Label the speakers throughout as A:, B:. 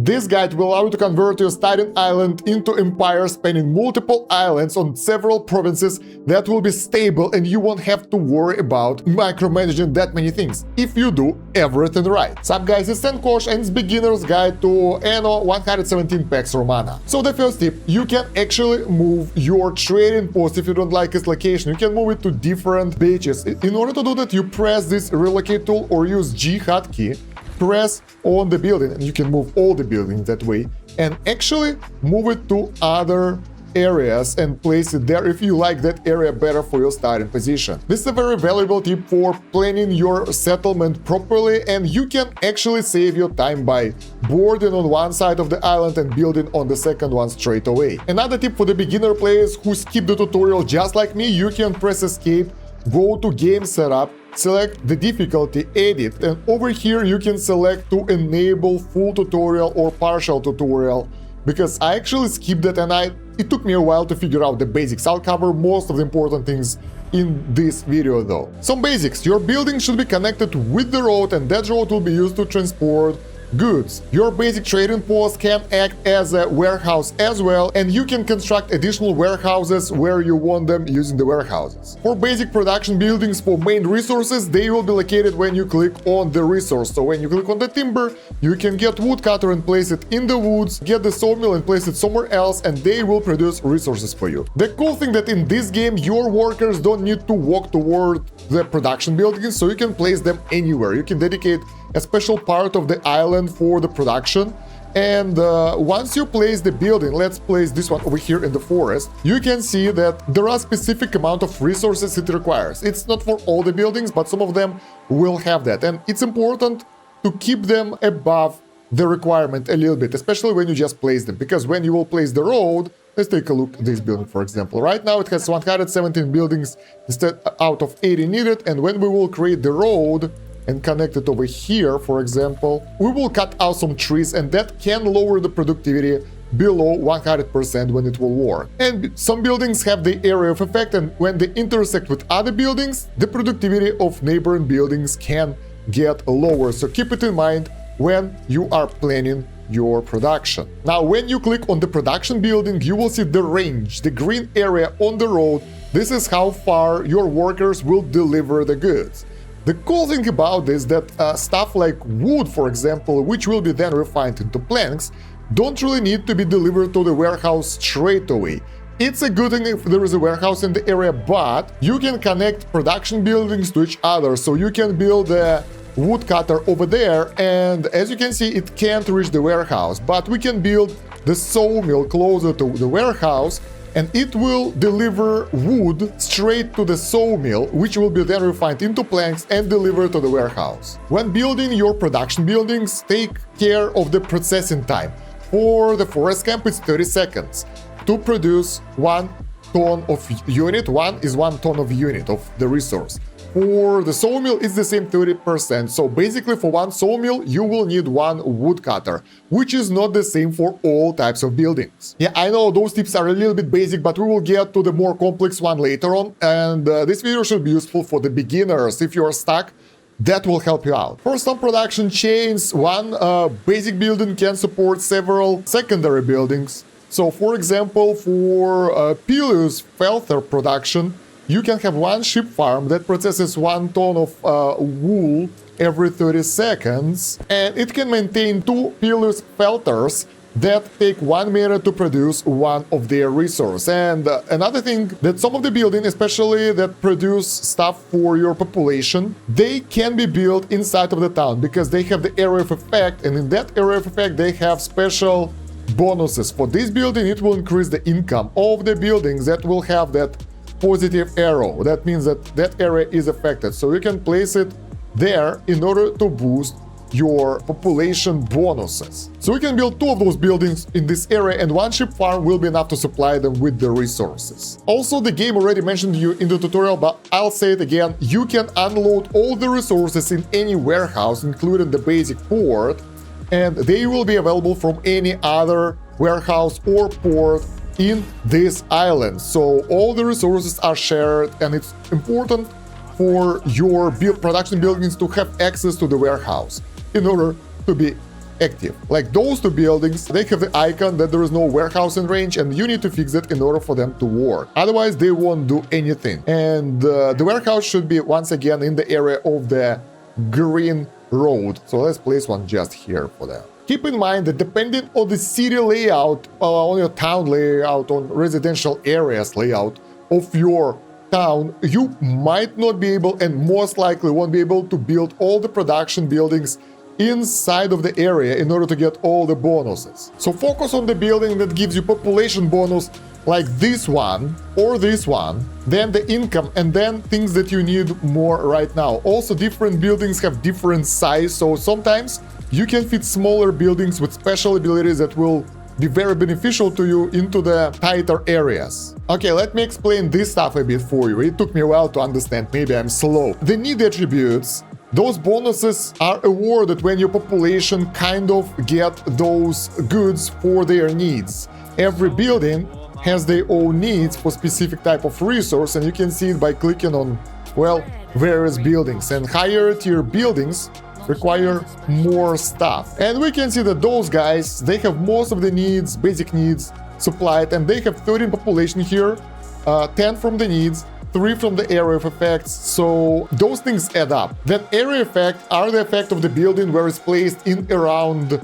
A: This guide will allow you to convert your starting island into empire spanning multiple islands on several provinces that will be stable, and you won't have to worry about micromanaging that many things if you do everything right. Sup guys, it's Kosh and it's beginner's guide to Anno 117 packs Romana. So the first tip, you can actually move your trading post if you don't like its location. You can move it to different beaches. In order to do that, you press this relocate tool or use G hotkey. Press on the building and you can move all the buildings that way and actually move it to other areas and place it there if you like that area better for your starting position. This is a very valuable tip for planning your settlement properly, and you can actually save your time by boarding on one side of the island and building on the second one straight away. Another tip for the beginner players who skip the tutorial just like me, you can press escape, go to game setup, select the difficulty, edit, and over here you can select to enable full tutorial or partial tutorial, because I actually skipped that and it took me a while to figure out the basics. I'll cover most of the important things in this video though. Some basics: your building should be connected with the road and that road will be used to transport goods. Your basic trading post can act as a warehouse as well, and you can construct additional warehouses where you want them using the warehouses. For basic production buildings for main resources, they will be located when you click on the resource. So when you click on the timber, you can get woodcutter and place it in the woods, get the sawmill and place it somewhere else, and they will produce resources for you. The cool thing that in this game, your workers don't need to walk toward the production buildings, so you can place them anywhere. You can dedicate a special part of the island for the production, and once you place the building, let's place this one over here in the forest, you can see that there are specific amount of resources it requires. It's not for all the buildings, but some of them will have that, and it's important to keep them above the requirement a little bit, especially when you just place them, because when you will place the road, let's take a look at this building, for example. Right now it has 117 buildings instead out of 80 needed, and when we will create the road and connect it over here, for example, we will cut out some trees, and that can lower the productivity below 100% when it will work. And some buildings have the area of effect, and when they intersect with other buildings, the productivity of neighboring buildings can get lower. So keep it in mind when you are planning your production. Now, when you click on the production building, you will see the range, the green area on the road. This is how far your workers will deliver the goods. The cool thing about this is that stuff like wood, for example, which will be then refined into planks, don't really need to be delivered to the warehouse straight away. It's a good thing if there is a warehouse in the area, but you can connect production buildings to each other. So you can build a woodcutter over there, and as you can see, it can't reach the warehouse. But we can build the sawmill closer to the warehouse, and it will deliver wood straight to the sawmill, which will be then refined into planks and delivered to the warehouse. When building your production buildings, take care of the processing time. For the forest camp, it's 30 seconds to produce 1 ton of unit. 1 is 1 ton of unit of the resource. For the sawmill, it's the same 30%. So basically, for 1 sawmill, you will need 1 woodcutter, which is not the same for all types of buildings. Yeah, I know those tips are a little bit basic, but we will get to the more complex one later on. And this video should be useful for the beginners. If you are stuck, that will help you out. For some production chains, one basic building can support several secondary buildings. So, for example, for Peleus Felther production, you can have 1 sheep farm that processes 1 ton of wool every 30 seconds, and it can maintain 2 Peleus Felters that take 1 minute to produce 1 of their resource. And another thing, that some of the buildings, especially that produce stuff for your population, they can be built inside of the town because they have the area of effect, and in that area of effect they have special bonuses. For this building, it will increase the income of the buildings that will have that positive arrow. That means that that area is affected, so you can place it there in order to boost your population bonuses. So we can build 2 of those buildings in this area, and 1 sheep farm will be enough to supply them with the resources. Also, the game already mentioned you in the tutorial, but I'll say it again, you can unload all the resources in any warehouse, including the basic port, and they will be available from any other warehouse or port in this island. So all the resources are shared, and it's important for your production buildings to have access to the warehouse in order to be active. Like those two buildings, they have the icon that there is no warehouse in range, and you need to fix it in order for them to work. Otherwise, they won't do anything. And the warehouse should be once again in the area of the green road. So let's place one just here for them. Keep in mind that depending on the city layout, on your town layout, on residential areas layout of your town, you might not be able, and most likely won't be able, to build all the production buildings inside of the area in order to get all the bonuses. So focus on the building that gives you population bonus, like this one or this one, then the income, and then things that you need more right now. Also, different buildings have different size, so sometimes you can fit smaller buildings with special abilities that will be very beneficial to you into the tighter areas. Okay, let me explain this stuff a bit for you. It took me a while to understand, maybe I'm slow. The need attributes, those bonuses are awarded when your population kind of get those goods for their needs. Every building has their own needs for specific type of resource, and you can see it by clicking on, well, various buildings. And higher tier buildings require more stuff. And we can see that those guys, they have most of the needs, basic needs supplied, and they have 13 population here, 10 from the needs, 3 from the area of effects, so those things add up. Then area effects are the effect of the building where it's placed in around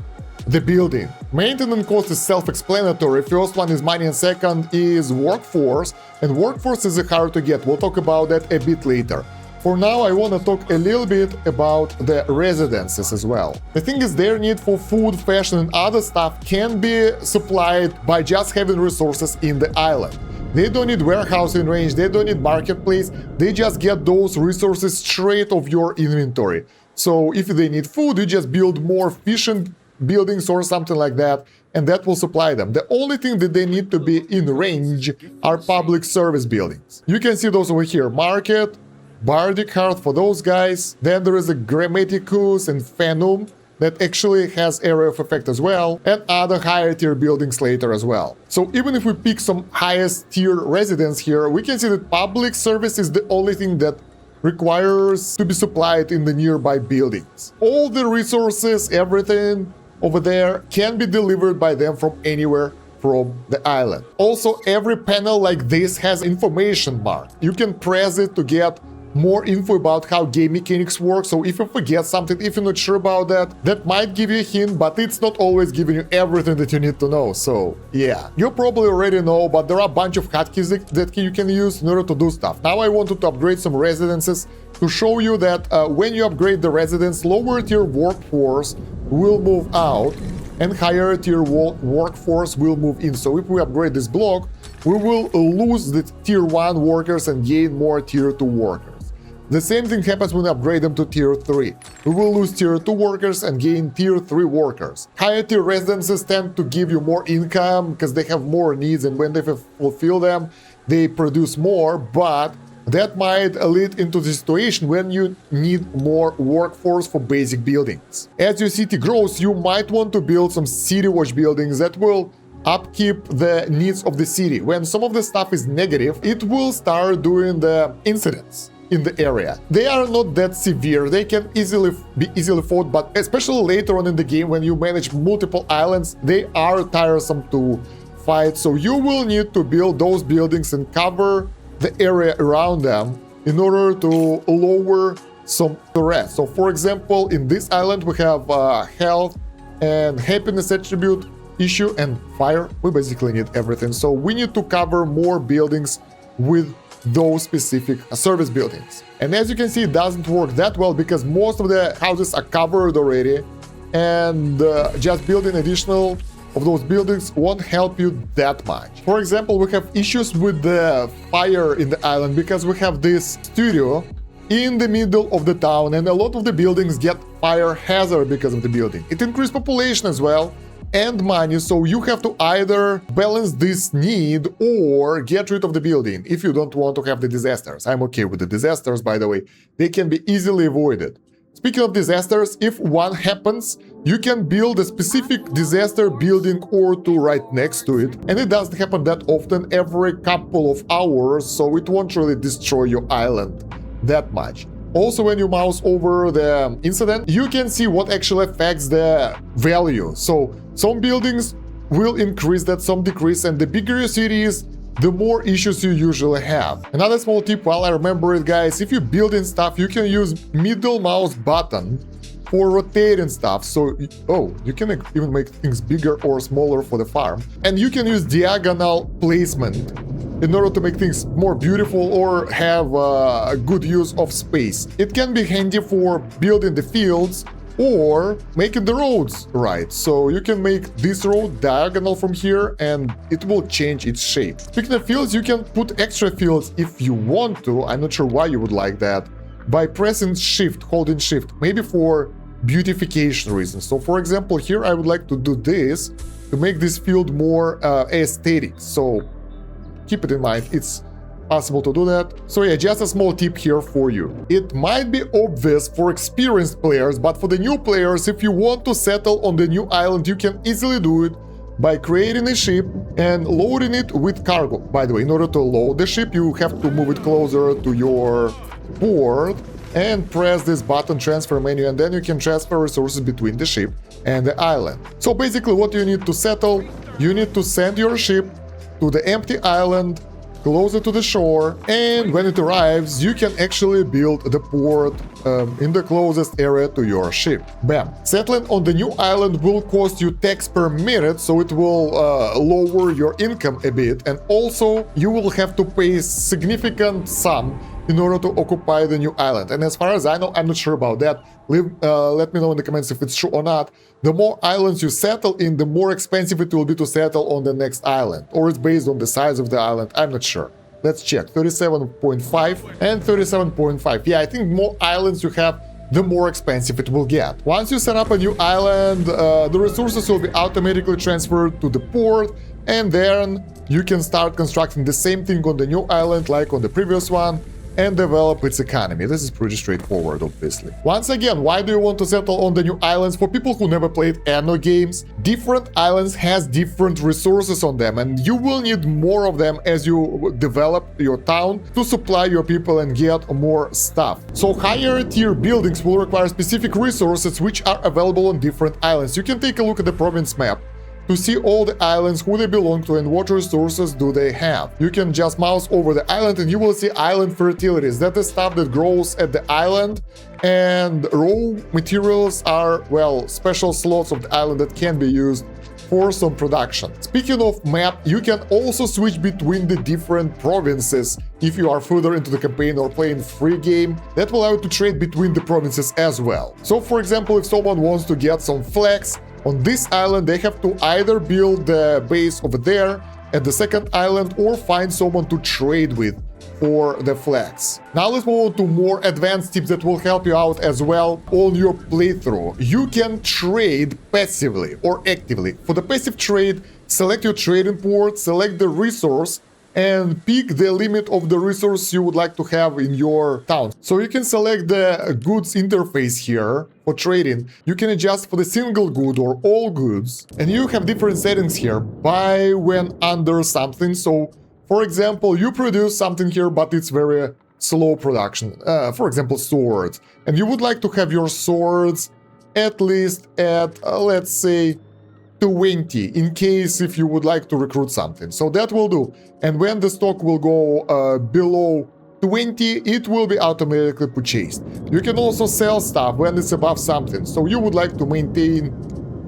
A: the building. Maintenance cost is self-explanatory. First one is money and second is workforce, and workforce is hard to get. We'll talk about that a bit later. For now, I want to talk a little bit about the residences as well. The thing is, their need for food, fashion, and other stuff can be supplied by just having resources in the island. They don't need warehouse in range, they don't need marketplace, they just get those resources straight off your inventory. So if they need food, you just build more efficient buildings or something like that, and that will supply them. The only thing that they need to be in range are public service buildings. You can see those over here: market, Bardic Heart for those guys. Then there is a Grammaticus and Phanum that actually has area of effect as well, and other higher tier buildings later as well. So even if we pick some highest tier residents here, we can see that public service is the only thing that requires to be supplied in the nearby buildings. All the resources, everything over there can be delivered by them from anywhere from the island. Also, every panel like this has information mark. You can press it to get more info about how game mechanics work. So if you forget something, if you're not sure about that, that might give you a hint, but it's not always giving you everything that you need to know. So yeah, you probably already know, but there are a bunch of hotkeys that you can use in order to do stuff. Now I wanted to upgrade some residences to show you that when you upgrade the residence, lower tier workforce will move out and higher tier workforce will move in. So if we upgrade this block, we will lose the tier 1 workers and gain more tier 2 workers. The same thing happens when we upgrade them to tier 3. We will lose tier 2 workers and gain tier 3 workers. Higher tier residences tend to give you more income because they have more needs, and when they fulfill them, they produce more, but that might lead into the situation when you need more workforce for basic buildings. As your city grows, you might want to build some city watch buildings that will upkeep the needs of the city. When some of the stuff is negative, it will start doing the incidents in the area. They are not that severe, they can be easily fought, but especially later on in the game when you manage multiple islands, they are tiresome to fight. So you will need to build those buildings and cover the area around them in order to lower some threats. So for example, in this island we have health and happiness attribute issue and fire. We basically need everything. So we need to cover more buildings with those specific service buildings. And as you can see, it doesn't work that well because most of the houses are covered already, and just building additional of those buildings won't help you that much. For example, we have issues with the fire in the island because we have this studio in the middle of the town, and a lot of the buildings get fire hazard because of the building. It increases population as well and money, so you have to either balance this need or get rid of the building if you don't want to have the disasters. I'm okay with the disasters, by the way. They can be easily avoided. Speaking of disasters, if one happens, you can build a specific disaster building or two right next to it, and it doesn't happen that often, every couple of hours, so it won't really destroy your island that much. Also, when you mouse over the incident, you can see what actually affects the value. So some buildings will increase that, some decrease, and the bigger your city is, the more issues you usually have. Another small tip while I remember it, guys, if you're building stuff, you can use middle mouse button for rotating stuff. So, you can even make things bigger or smaller for the farm. And you can use diagonal placement in order to make things more beautiful or have a good use of space. It can be handy for building the fields or making the roads right. So you can make this road diagonal from here and it will change its shape. Speaking of fields, you can put extra fields if you want to. I'm not sure why you would like that. By pressing shift, holding shift, maybe for beautification reasons. So for example, here I would like to do this to make this field more aesthetic. So keep it in mind, it's possible to do that. So yeah, just a small tip here for you. It might be obvious for experienced players, but for the new players, if you want to settle on the new island, you can easily do it by creating a ship and loading it with cargo. By the way, in order to load the ship, you have to move it closer to your board and press this button, transfer menu, and then you can transfer resources between the ship and the island. So basically what you need to settle, you need to send your ship to the empty island closer to the shore, and when it arrives, you can actually build the port in the closest area to your ship. Bam! Settling on the new island will cost you tax per minute, so it will lower your income a bit, and also you will have to pay significant sum in order to occupy the new island. And as far as I know, I'm not sure about that. Let me know in the comments if it's true or not. The more islands you settle in, the more expensive it will be to settle on the next island. Or it's based on the size of the island, I'm not sure. Let's check. 37.5 and 37.5. Yeah, I think more islands you have, the more expensive it will get. Once you set up a new island, the resources will be automatically transferred to the port, and then you can start constructing the same thing on the new island like on the previous one, and develop its economy. This is pretty straightforward, obviously. Once again, why do you want to settle on the new islands? For people who never played Anno games, different islands has different resources on them, and you will need more of them as you develop your town to supply your people and get more stuff. So higher tier buildings will require specific resources which are available on different islands. You can take a look at the province map to see all the islands, who they belong to, and what resources do they have. You can just mouse over the island and you will see island fertilities. That is stuff that grows at the island, and raw materials are, well, special slots of the island that can be used for some production. Speaking of map, you can also switch between the different provinces if you are further into the campaign or playing free game. That will allow you to trade between the provinces as well. So for example, if someone wants to get some flax on this island, they have to either build the base over there at the second island or find someone to trade with for the flags. Now let's move on to more advanced tips that will help you out as well on your playthrough. You can trade passively or actively. For the passive trade, select your trading port, select the resource, and pick the limit of the resource you would like to have in your town. So you can select the goods interface here for trading. You can adjust for the single good or all goods, and you have different settings here. Buy when under something. So for example, you produce something here, but it's very slow production. For example, swords, and you would like to have your swords at least at let's say 20 in case if you would like to recruit something. So that will do. And when the stock will go below 20, it will be automatically purchased. You can also sell stuff when it's above something. So you would like to maintain,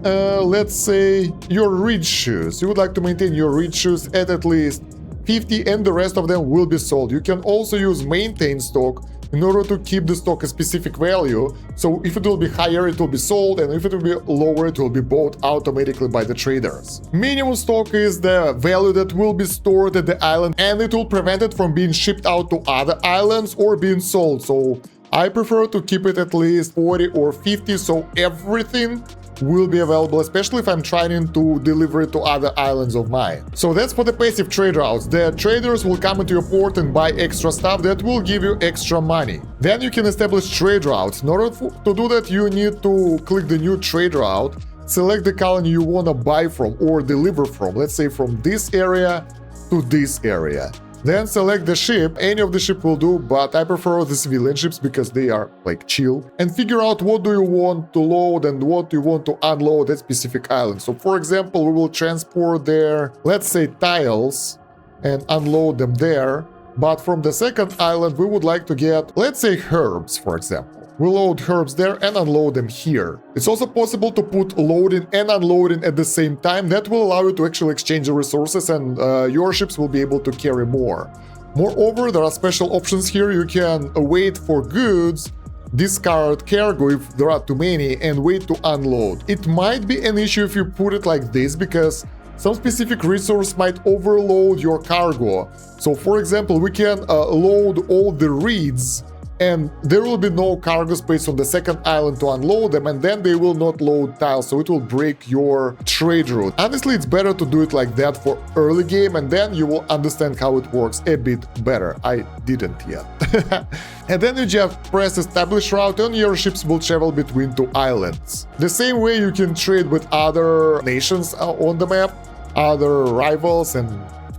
A: let's say, your reed shoes. You would like to maintain your reed shoes at least 50, and the rest of them will be sold. You can also use maintain stock in order to keep the stock a specific value. So if it will be higher, it will be sold, and if it will be lower, it will be bought automatically by the traders. Minimum stock is the value that will be stored at the island, and it will prevent it from being shipped out to other islands or being sold. So I prefer to keep it at least 40 or 50, so everything will be available, especially if I'm trying to deliver it to other islands of mine. So that's for the passive trade routes. The traders will come into your port and buy extra stuff that will give you extra money. Then you can establish trade routes. In order to do that, you need to click the new trade route, select the colony you want to buy from or deliver from, let's say from this area to this area. Then select the ship. Any of the ship will do, but I prefer the civilian ships because they are like chill. And figure out what do you want to load and what you want to unload at specific islands. So for example, we will transport their, let's say, tiles and unload them there. But from the second island, we would like to get, let's say, herbs, for example. We load herbs there and unload them here. It's also possible to put loading and unloading at the same time. That will allow you to actually exchange the resources, and your ships will be able to carry more. Moreover, there are special options here. You can wait for goods, discard cargo if there are too many, and wait to unload. It might be an issue if you put it like this, because some specific resource might overload your cargo. So for example, we can load all the reeds, and there will be no cargo space on the second island to unload them, and then they will not load tiles, so it will break your trade route. Honestly, it's better to do it like that for early game, and then you will understand how it works a bit better. I didn't yet. And then you just press establish route, and your ships will travel between two islands. The same way you can trade with other nations on the map, other rivals and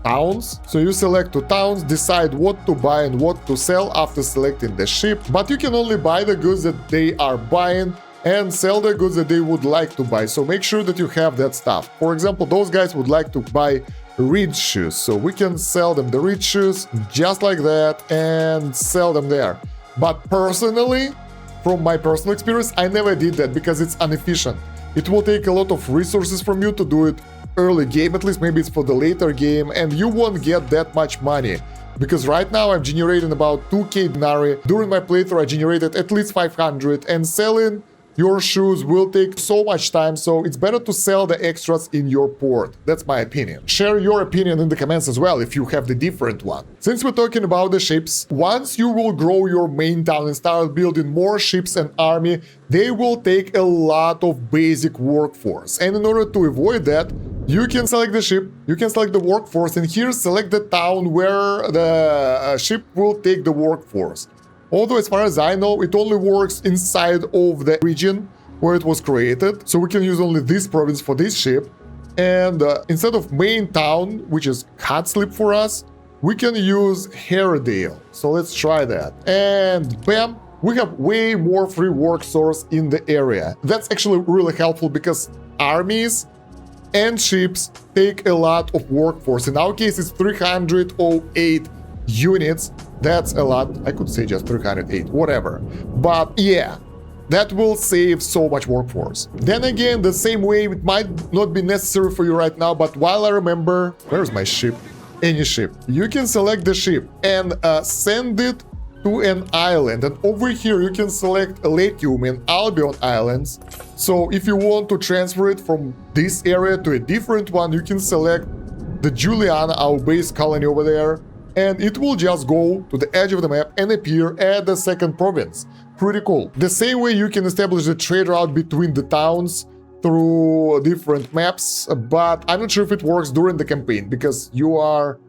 A: towns. So you select two towns, decide what to buy and what to sell after selecting the ship, but you can only buy the goods that they are buying and sell the goods that they would like to buy. So make sure that you have that stuff. For example, those guys would like to buy reed shoes, so we can sell them the reed shoes just like that and sell them there. But personally, from my personal experience, I never did that because it's inefficient. It will take a lot of resources from you to do it early game, at least maybe it's for the later game, and you won't get that much money. Because right now I'm generating about 2k denarii. During my playthrough I generated at least 500, and selling your shoes will take so much time, so it's better to sell the extras in your port. That's my opinion. Share your opinion in the comments as well if you have the different one. Since we're talking about the ships, once you will grow your main town and start building more ships and army, they will take a lot of basic workforce. And in order to avoid that, you can select the ship, you can select the workforce, and here select the town where the ship will take the workforce. Although as far as I know, it only works inside of the region where it was created, so we can use only this province for this ship. And instead of main town, which is Hotslip for us, we can use Hairdale. So let's try that. And bam! We have way more free work source in the area. That's actually really helpful because armies and ships take a lot of workforce. In our case, it's 308 units. That's a lot. I could say just 308, whatever. But yeah, that will save so much workforce. Then again, the same way, it might not be necessary for you right now, but while I remember, where's my ship? Any ship. You can select the ship and send it to an island, and over here you can select Latium and Albion Islands. So if you want to transfer it from this area to a different one, you can select the Juliana, our base colony over there, and it will just go to the edge of the map and appear at the second province. Pretty cool. The same way you can establish the trade route between the towns through different maps, but I'm not sure if it works during the campaign because you are...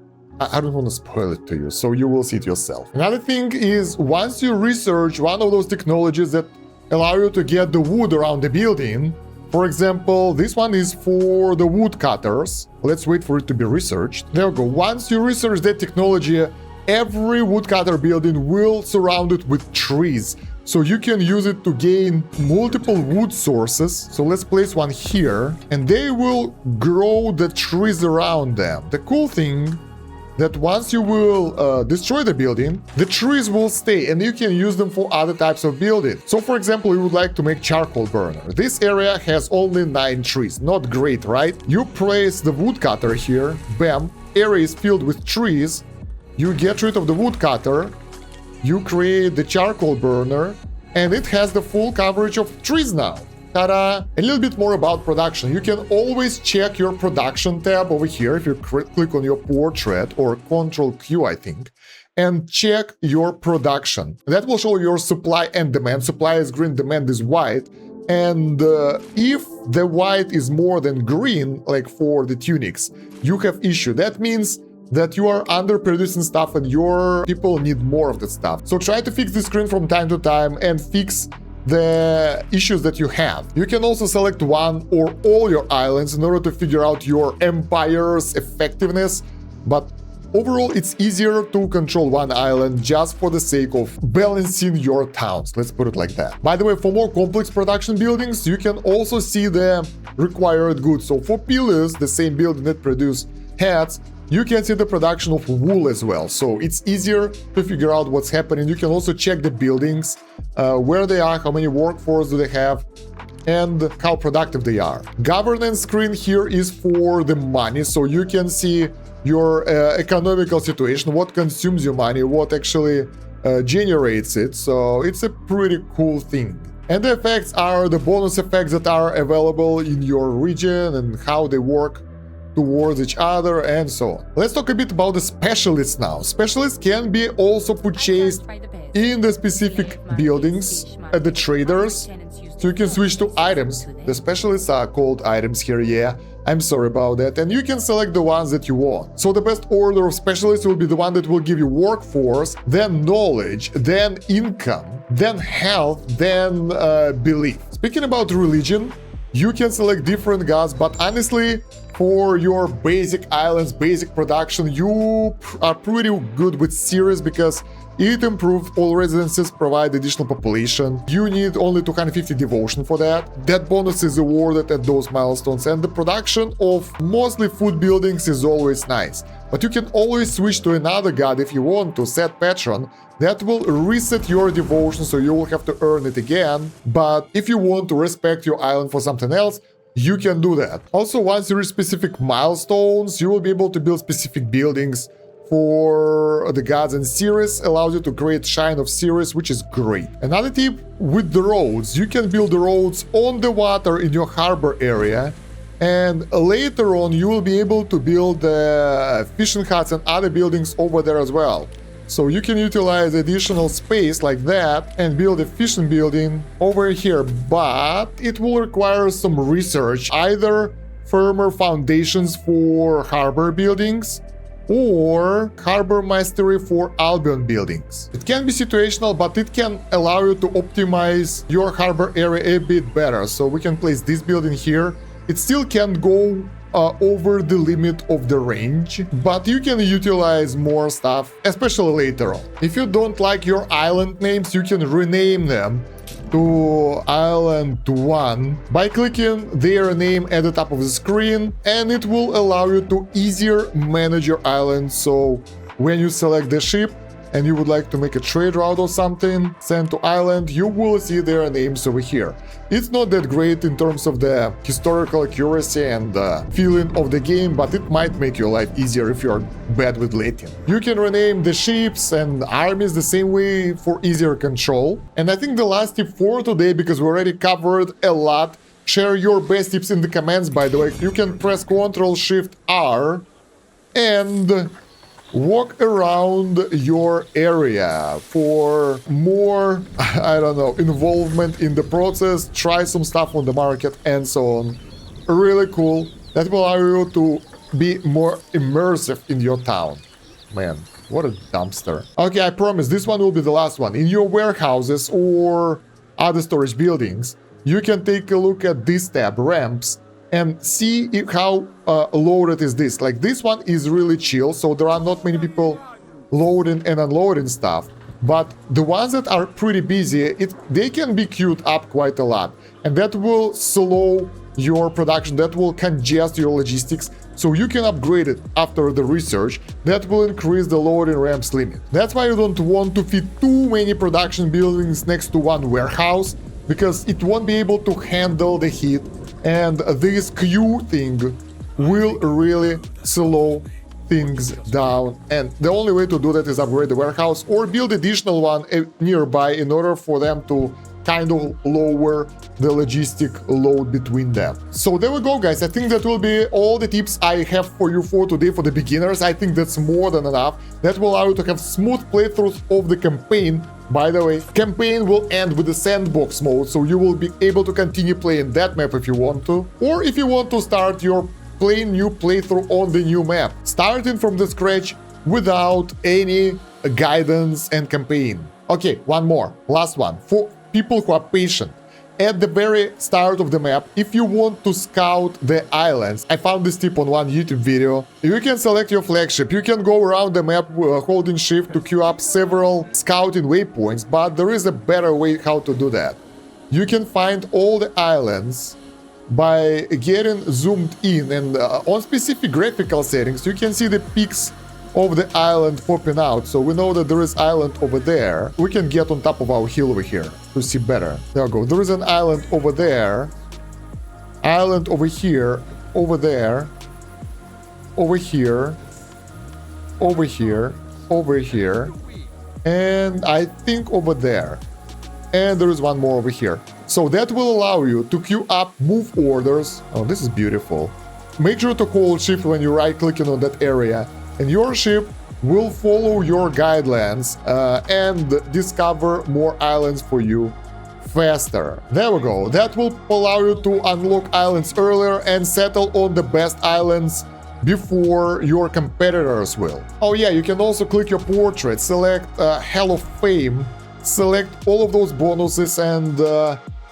A: I don't want to spoil it to you, so you will see it yourself. Another thing is, once you research one of those technologies that allow you to get the wood around the building, for example, this one is for the woodcutters. Let's wait for it to be researched. There we go. Once you research that technology, every woodcutter building will surround it with trees. So you can use it to gain multiple wood sources. So let's place one here, and they will grow the trees around them. The cool thing that once you will destroy the building, the trees will stay and you can use them for other types of building. So for example, you would like to make charcoal burner. This area has only 9 trees. Not great, right? You place the woodcutter here, bam, area is filled with trees. You get rid of the woodcutter, you create the charcoal burner, and it has the full coverage of trees now. Ta-da! A little bit more about production. You can always check your production tab over here if you click on your portrait, or Ctrl Q, I think, and check your production. That will show your supply and demand. Supply is green, demand is white. And if the white is more than green, like for the tunics, you have issue. That means that you are underproducing stuff and your people need more of that stuff. So try to fix the screen from time to time and fix the issues that you have. You can also select one or all your islands in order to figure out your empire's effectiveness, but overall, it's easier to control one island just for the sake of balancing your towns. Let's put it like that. By the way, for more complex production buildings, you can also see the required goods. So for pillars, the same building that produce hats, you can see the production of wool as well. So it's easier to figure out what's happening. You can also check the buildings, where they are, how many workforce do they have, and how productive they are. Governance screen here is for the money, so you can see your economical situation, what consumes your money, what actually generates it. So it's a pretty cool thing. And the effects are the bonus effects that are available in your region and how they work towards each other and so on. Let's talk a bit about the specialists now. Specialists can be also purchased in the specific buildings at the traders. So you can switch to items. The specialists are called items here, yeah. I'm sorry about that. And you can select the ones that you want. So the best order of specialists will be the one that will give you workforce, then knowledge, then income, then health, then belief. Speaking about religion, you can select different gods, but honestly, for your basic islands, basic production, you are pretty good with Ceres because it improved all residences, provide additional population. You need only 250 devotion for that. That bonus is awarded at those milestones, and the production of mostly food buildings is always nice. But you can always switch to another god if you want to, set patron. That will reset your devotion, so you will have to earn it again. But if you want to respect your island for something else, you can do that. Also, once you reach specific milestones, you will be able to build specific buildings for the gods, and Ceres allows you to create Shrine of Ceres, which is great. Another tip with the roads, you can build the roads on the water in your harbor area, and later on you will be able to build fishing huts and other buildings over there as well. So you can utilize additional space like that and build a fishing building over here, but it will require some research, either firmer foundations for harbor buildings or harbor mastery for Albion buildings. It can be situational, but it can allow you to optimize your harbor area a bit better. So we can place this building here. It still can go over the limit of the range, but you can utilize more stuff, especially later on. If you don't like your island names, you can rename them to Island 1 by clicking their name at the top of the screen, and it will allow you to easier manage your island. So when you select the ship and you would like to make a trade route or something, send to island, you will see their names over here. It's not that great in terms of the historical accuracy and the feeling of the game, but it might make your life easier if you're bad with Latin. You can rename the ships and armies the same way for easier control. And I think the last tip for today, because we already covered a lot, share your best tips in the comments, by the way. You can press Ctrl-Shift-R and walk around your area for more, I don't know, involvement in the process, try some stuff on the market and so on. Really cool. That will allow you to be more immersive in your town. Man, what a dumpster. Okay, I promise this one will be the last one. In your warehouses or other storage buildings, you can take a look at this tab, ramps, and see how loaded is this. Like, this one is really chill, so there are not many people loading and unloading stuff. But the ones that are pretty busy, they can be queued up quite a lot. And that will slow your production, that will congest your logistics, so you can upgrade it after the research. That will increase the loading ramps limit. That's why you don't want to fit too many production buildings next to one warehouse, because it won't be able to handle the heat. And this queue thing will really slow things down. And the only way to do that is upgrade the warehouse or build additional one nearby in order for them to kind of lower the logistic load between them. So there we go, guys. I think that will be all the tips I have for you for today for the beginners. I think that's more than enough. That will allow you to have smooth playthroughs of the campaign. By the way, campaign will end with the sandbox mode, so you will be able to continue playing that map if you want to, or if you want to start your new playthrough on the new map, starting from the scratch without any guidance and campaign. Okay, one more, last one, for people who are patient. at the very start of the map, if you want to scout the islands, I found this tip on one YouTube video, you can select your flagship. You can go around the map holding shift to queue up several scouting waypoints, but there is a better way how to do that. You can find all the islands by getting zoomed in, and on specific graphical settings, you can see the peaks of the island popping out. So we know that there is island over there. We can get on top of our hill over here to see better. There we go. There is an island over there, island over here, over there, over here, over here, over here, and I think over there. And there is one more over here. So that will allow you to queue up move orders. Oh, this is beautiful. Make sure to hold shift when you're right-clicking on that area, and your ship will follow your guidelines and discover more islands for you faster. There we go. That will allow you to unlock islands earlier and settle on the best islands before your competitors will. Oh yeah, you can also click your portrait, select Hall of Fame, select all of those bonuses, and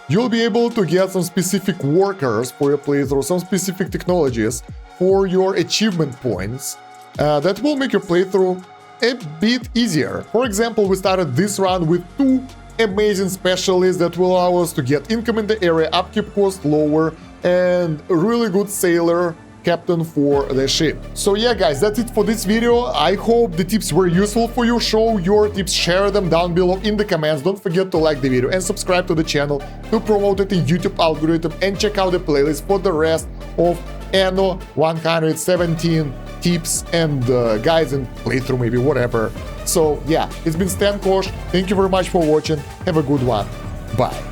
A: you'll be able to get some specific workers for your playthrough, some specific technologies for your achievement points. That will make your playthrough a bit easier. For example, we started this run with 2 amazing specialists that will allow us to get income in the area, upkeep cost lower, and a really good sailor captain for the ship. So yeah guys, that's it for this video. I hope the tips were useful for you. Show your tips, share them down below in the comments. Don't forget to like the video and subscribe to the channel to promote it in YouTube algorithm, and check out the playlist for the rest of Anno 117 tips and guides and playthrough, maybe, whatever. So yeah, it's been Kosh. Thank you very much for watching. Have a good one. Bye.